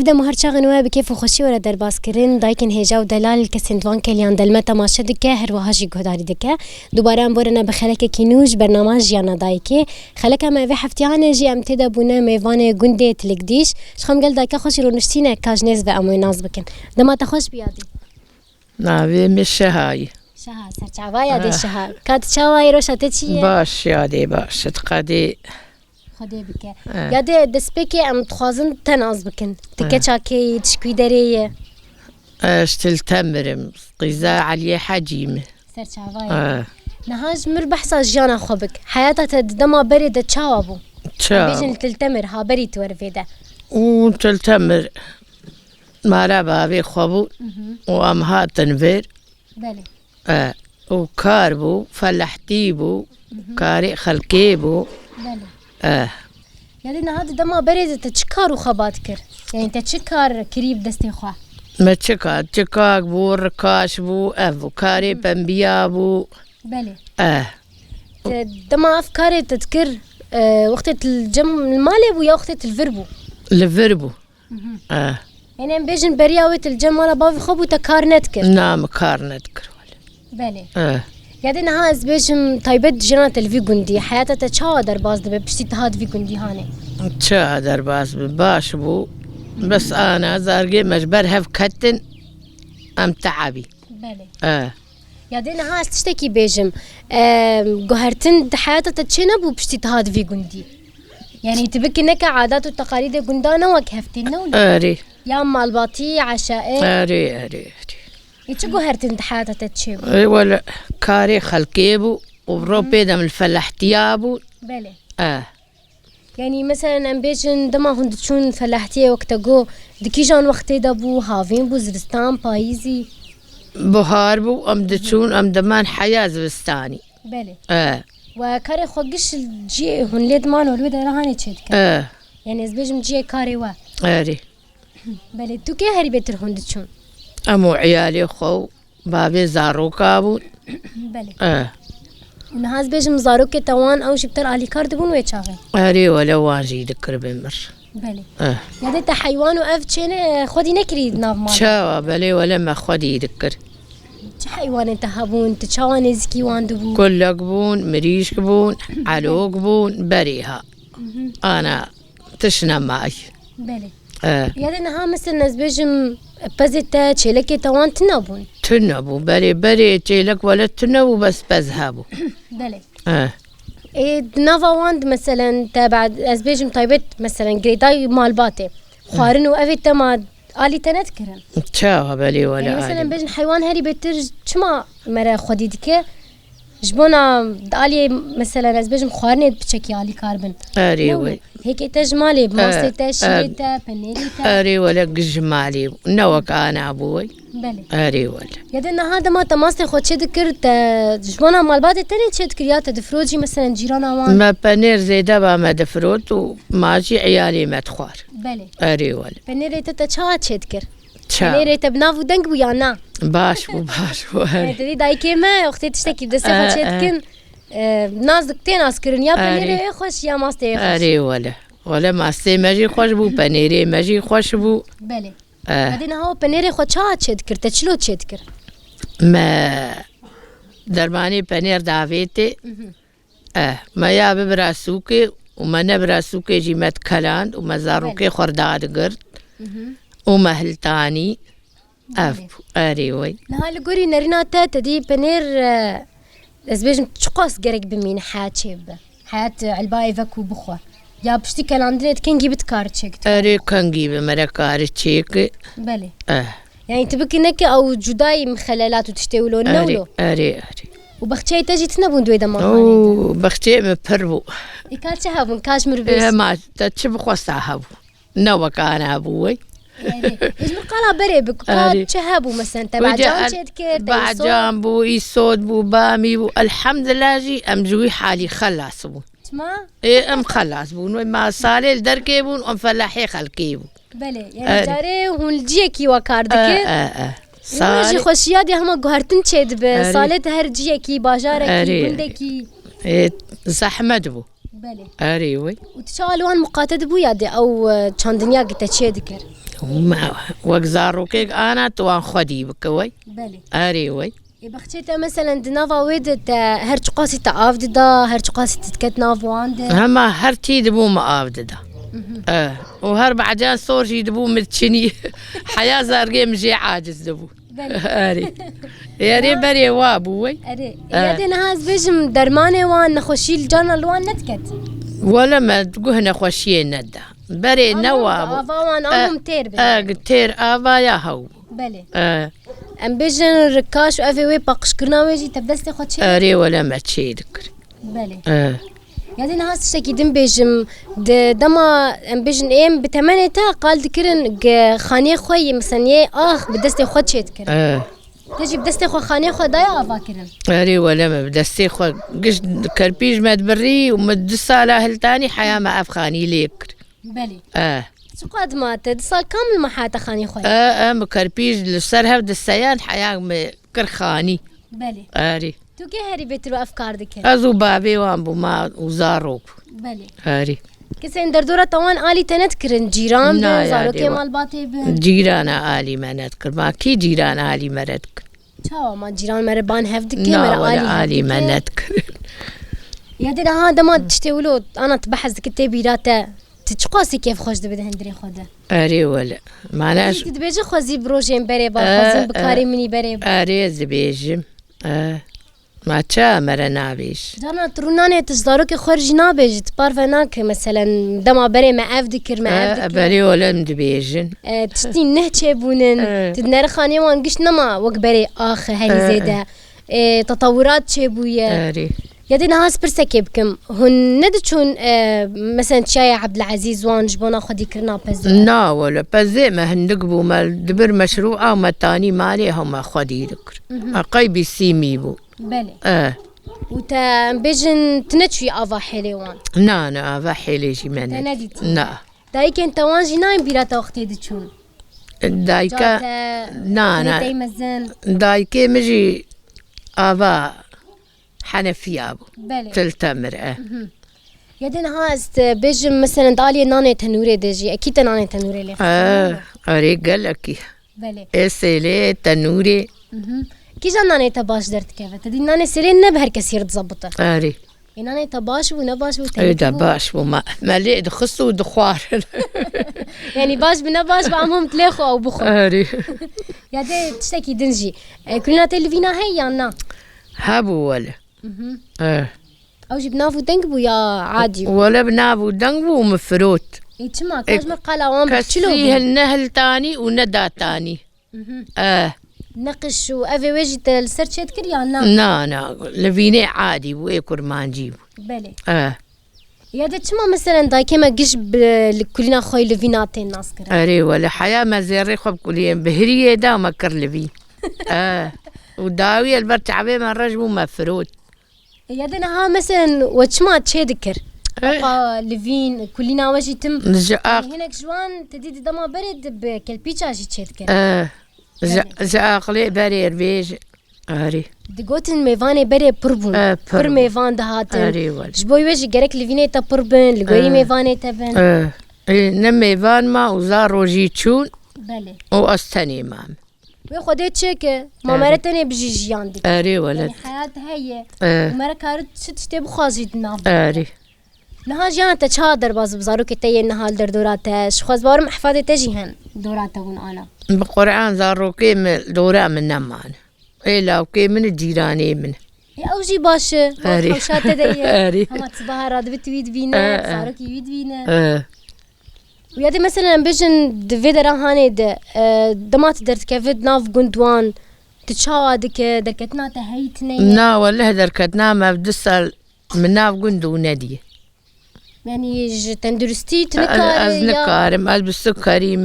ده مهر شغنوا بكيف وخشي ولا درباس كرين دايكن هيجا ودلال كسندوان كليان دلمة تماشا دكه هر وهاجي جهداري دكه دوباره ام بورنا بخلك كينوش برنامج يانا دايكي خلك ما في حفتيانه جي ام تدا بونا ميفانه گونده تلقديش شخم قال دايكا خوش رو نشتينه كاجنيز و امو ناز بكن دما تخوش بيادي ناوی مشهایی شها سرچاوا يادي شها كات چاوا روشا تچي باش یادی باش تقدی خدي بك يادي دسبيكي ام تخازن تناز بكن تكه چاكي تشكوي دري اشتل تمرم قزا علي حجيمه سرچاوا نهاج مربح ساجانا خوبك حياتها دما بريده تشاوبو بيجن تلتمر ها بريت ورفيده وتلتمر مارا بابي خوبو وام هاتن فير بله وكاربو فلحتيبو كاري خلكيبو بله يعني نهاد دما بريده تشكار وخبات كر يعني تشكار كريب دستي خوا ما تشكاك بو ركاش بو افو كاري بنبيا بو بله دما افكاري تذكر وقت الجم المالي بو يا وقت الفربو الفربو يعني بيجن برياوة الجم ولا بافي خبو تكار نتكر نعم كار نتكر بله يعني نها از بيجم طيبت جنات الفي گوندي حياتها تشا درباز دبي بشتي تهاد في گوندي هاني تشا درباز باش بو بس انا زارقي مجبر هف كتن ام تعبي بله يعني نها از تشتكي بيجم جوهرتن حياتها تشينا بو بشتي تهاد في گوندي يعني تبكي نكا عادات وتقاليد گوندانا وكهفتين نولي يا مالباتي عشائي اري يتشقو هرتن حياتها تتشيبو اي ولا كاري خلقيبو وبروبي دم الفلاحتيابو بله يعني مثلا ام بيجن دما هند تشون فلاحتيه وقتاقو دكيجان وقتي دابو هافين بو زرستان بايزي بهار بو ام دتشون ام دمان حياة زبستاني بله وكاري خوقش الجي هون ليد مانو الويدا رهاني تشيدك يعني از بيجم جي كاري وا اري بله تو كي هري بيتر هند تشون امو عيالي خو بابي زاروكا بو بله ونهاز بيجم زاروك توان او شبتر علي كارد بون ويتشاغي اري ولا واجي ذكر بمر بله يعني تا حيوان واف تشين خودي نكري ناف مال تشاوا بله ولا ما خودي يذكر حيوان انت هابون تشاوان زكي واندبو كل قبون مريش قبون علو قبون بريها انا تشنا معي بله يعني نها مثلا ناس بيجم بزتا تشيلكي توان تنبو بري تشيلك ولا تنبو بس بذهبوا بله ايه نافا واند مثلا تبع از بيجم طيبت مثلا جريداي مال باتي خارن وافي تما آلي تنذكرن تشاها بلي ولا يعني مثلا بيجن حيوان هري بيتر شما مرا خودي ديكه جبونا آلي مثلا از بيجم خارنت بشكي آلي كاربن اري هيك تجمالي بماسيتا شريتا بنيريتا اري ولا جمالي نوك انا ابوي بله اري ولا يدنا هذا ما تماسي خود شد كرت جبونا مال بعد تاني شد كريات دفروجي مثلا جيرانا وان ما بنير زيدا با ما دفروت وماشي عيالي مدخوار بله اري ولا بنيريتا تشا شد كر بنيريتا بنافو دنگ بو يانا باش بو هذه دايكي ما اختي تشتكي بدسي خود شد كن ناس دكتين اسكرن يا بنيري خوش يا ماستي خوش اري ولا ماستي ماجي خوش بو بنيري ماجي خوش بو بله بعدين هو بنيري خود شا شد كر تشلو شد كر ما درماني بنير دافيتي ما يا ببراسوكي وما نبراسوكي جيمت كلان وما زاروكي خرداد قرد وما هلتاني اري وي نهال قوري نرينا تدي بنير ازبيجم تشقاس قرق بمين حياة شيب حياة علباي فكو بخوة يا بشتي كلاندريت كان جيبت كارتشيك اري كان جيب مرا كارتشيك بله يعني تبكي نك او جداي مخللات وتشتولو نولو اري وبختشي تجي تنبون دويدا ما او بختشي مبربو يكالش هابون كاشمر بيس ما تشب خوسا هابو نو كان ابوي يعني ايش مقالا بري بك شهابو مثلا تبع جام تذكر تبع جام بو يسود بو بامي بو الحمد لله جي ام جوي حالي خلاص بو ما ايه ام خلاص بو ما صالي الدركي بو ام فلاحي خلقي بو بله يعني جاري هون الجيكي وكار دكر صالي خوشيادي هما جوهرتن تشد بصالت هر جيكي باجاركي بندكي ايه زحمه بو بله اري وي وتشالوان مقاتد بو يادي او كان دنيا قلت تشي ذكر وقزاروكيك انا توان خدي بكوي بله اري وي بختيتا مثلا دنافا ويد هرچ قاسي تعافد دا هرچ قاسي تتكت نافوان هما هرتي دبو ما افددا وهر بعدين صور جي دبو متشني حياة زارقي مجي عاجز دبو اري ياري بري وابوي اري يادي نهاز بيجم درماني وان نخوشي الجانا لوان نتكت ولا ما تقوهنا خوشي ندى بري نواب افا وان امهم تير تير افا يا هو بله ام بيجن ركاش وافي وي باقش كرنا ويجي تبدستي خد شي اري ولا ما تشي ذكر بله يعني نهاس تشتكي دم بيجم دما ام بيجن ايم بتمنيتا قال ذكرن خانيه خوي مثلا يه بدستي خد شي ذكر تجي بدستي خو خانيه خو دايا افاكرن اري ولا ما بدستي خو قش كربيج ما تبري ومدس على اهل تاني حياه ما افخاني ليك بلي شو قد ما تدصال كامل ما حاتا خاني خوي مكربيج لسرها بدسيان حياه كرخاني بلي اري تو كي هاري بيترو افكار ذكر ازو بابي وامبو ما وزاروك بلي اري كسين دردورة طوان آلي تنذكرن جيران بزارو كمال باتي جيران آلي ما نذكر ما كي جيران آلي ما نذكر شاو ما جيران مربان هفدك مرة آلي ما نذكر يادنا هذا ما تشتولو أنا تبحث كتي بيراتا تشقاسي كيف خوش دبده هندري خوده اري ولا معناش تبيجي خوزي بروجين بري با خوزي بكاري مني بري اري زبيجم ما تشا مرة نابيش جانا تروناني تجدارو كي خرج نابيج تبارفناك مثلا دما بري ما أفدكر ما أفدكر بري ولا مدبيجن تشتي نهتشي بونن تدنار خاني وانقش نما وك بري آخر هاي زيدا تطورات شيبوية اري يدينا هاس برسكي بكم هن ندشون مثلا شاي عبد العزيز وان جبونا خدي كرنا بزي نا ولا بزي ما هندقبو ما دبر مشروع وما تاني مالي هم خدي ذكر قيبي سيمي بو بلي وتا بيجن تنتشي افا حيلي وان نا افا حيلي جي منت نا دايك انت وان جي نايم بيراتا وقتي دتشون دايكا نا دايكي مجي افا حنفيا ابو بلي تلتمر يدين هاست بيجم مثلا دالي ناني تنوري دجي اكيد ناني تنوري لي اري قالكي بلي اسيلي تنوري كي جاناني تباش درت كيف تدي ناني سيرين نبهر كثير تزبطه اري ناني تباش ونباش اي تباش وما مالي دخص ودخوار يعني باش بنباش بعمهم تلاخو او بخو اري يا دي تشتكي دنجي كلنا تلفينا هي يانا هابو ولا او جبنافو دنقبو يا عادي ولا بنافو دنقبو ومفروت يتشما كاجمر قال وان بتشلو فيه النهل تاني وندى تاني نقش وافي وجهت السيرش تذكر يا نا لفيني عادي ويكر ما نجيبه بلي يا دتشما مثلا داي كما قشب كلنا خوي لفيناتين ناس كره اري ولا حياه ما زيري خب كلين بهريه دا مكر لفي وداوي البرتعبي من رجبو مفروت يا دنا ها مثلا وتشما تشي ذكر لفين كلنا وجه تم هناك جوان تديد دما برد بكلبيتشا جي تشي ذكر زاقلي بري ربيج اري دقوتن ميفاني بري بربون بر ميفان دهاتن اري ولا جبوي وجه جرك لفيني تا بربن لغوي ميفاني تبن نم ميفان ما وزار روجي تشون بلي واستني مام وخديت شيكه ما مرتني بجي جيان دي اري ولا يعني حياتها هي ومرة كارت تشتي بخازي دناف اري نها جانا تشادر باز بزارو كتي نها دردورات شخص بارم احفادي تجيهن دوراتهم انا بالقران زارو كيم دورا من نمان اي لا كيم من الجيراني من اوجي باش خوشات اري هما تصبح راد بتويد بينا زارو كي يويد بينا ويادي مثلا بيجن دفيد راهاني دمات درت كافيد ناف قندوان تشادك دركتنا تهيتني نا والله دركتنا ما بدسل من ناف قندو ندي يعني تندرستي تنكاري أزنكارم بالسكري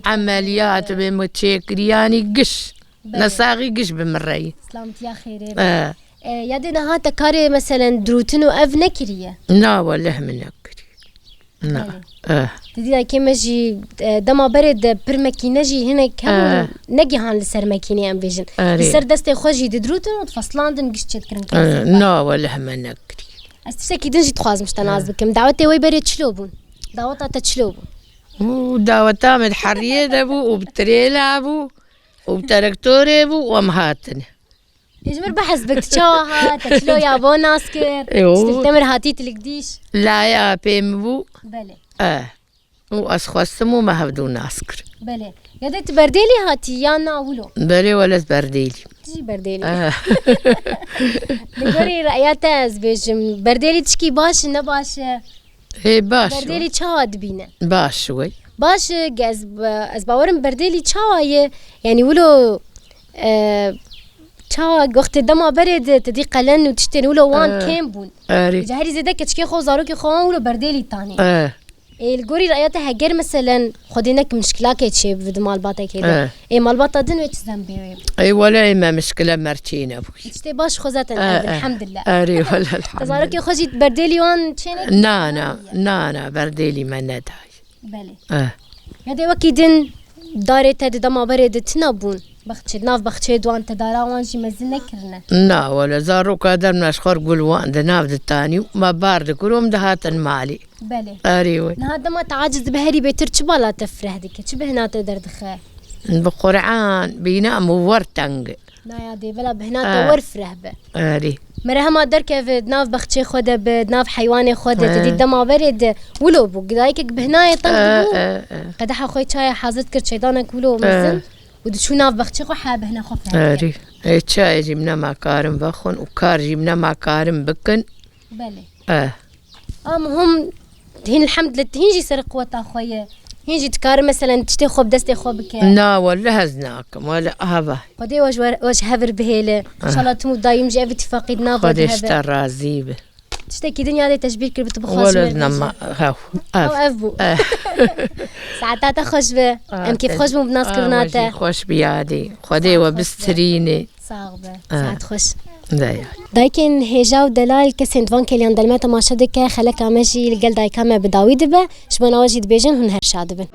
عمليات بمتشكري يعني قش نساغي قش بمري سلامت يا خيري يادي نها تكاري مثلا دروتنو اف نكريه لا والله من نكري لا تدي كيما جي دما برد برمكي نجي هنا كم نجي هان لسر ماكيني ام بيجن لسر دستي خوجي دروتن وتفصلان دن قش تشكرن لا والله من نكري از تشتكي دنجي تخواز مش تناز بكم دعوتي وي بري تشلوبون دعوتها تشلوبون ودعوتها متحرية دبو وبتريلا بو وبتركتوري بو ومهاتن يجمر بحس بك تشوها تشلو يا بو ناسكر تمر هاتي تلقديش لا يا بيم بو بله وأسخوستمو ما هبدو ناسكر بله يدت برديلي هاتي يا ناولو بري ولا برديلي تجي برديلي دقوري رأياته بيجم برديلي تشكي باش نباش هي باش برديلي تشاهد بينا باش شوي باش از باورم برديلي تشاهي يعني ولو تشا وقت دما برد تدي قلن وتشتري ولو وان كام بون جهري زيدا كتشكي خو زاروكي خوان ولو برديلي تاني الجوري رأيته هجر مثلا خدينك مشكلة كيتشي بد مالباتا كده مالباتا دن ويش ذنبي اي ولا ما مشكلة مرتين ابوي تشتي باش خزات الحمد لله اري ولا الحمد زاروكي خجيت برديلي وان تشينك نانا برديلي ما نداي بله يدي وكيدن داري تد دما برد تنبون بختشي ناف بختشي دوان تدارا وان شي مزن كرنا نا ولا زارو قادر نشخر قول وان دناف الثاني ما بارد كلهم دهات مالي بله اريوي هذا ما تعاجز بهري بيتر تشبالا تفرح ديك تشبهنا تقدر دخل بقرعان بينام ورتنج لا يا دي بلا بهنا ورفره به اري مرة ما درك في دناف بختشي خده بدناف حيواني خده تدي دما برد ولو بو قدايك بهنا يطلبو قدح اخوي شاي حازت كرت شيطانك ولو مزن ودشو ناف بختشي خو حاب هنا خف اري اي شاي جبنا مكارم بخون وكار جبنا مكارم بكن بله هم هين الحمد لله هنجي سرق قوة اخويا هنجي تكار مثلا تشتي خوب دستي خوبك لا ولا هزناكم ولا هبا خدي واش هبر بهيله ان شاء الله تموت دايم جاي باتفاقي ناف خدي اشترى زيبه تشتكي دنيا دي تشبير كرب تبخاش ولا نما هاو افبو ساعات تخش به ام كيف خش بناس كرناته خوش بيادي خدي وبستريني صاغبه ساعات خش دايكن هجاو دلال كسند فان كليان دلمتا ما شدك خلك امجي لقل دايكا ما بداوي دبه شبنا واجد بيجن هن هرشاد بن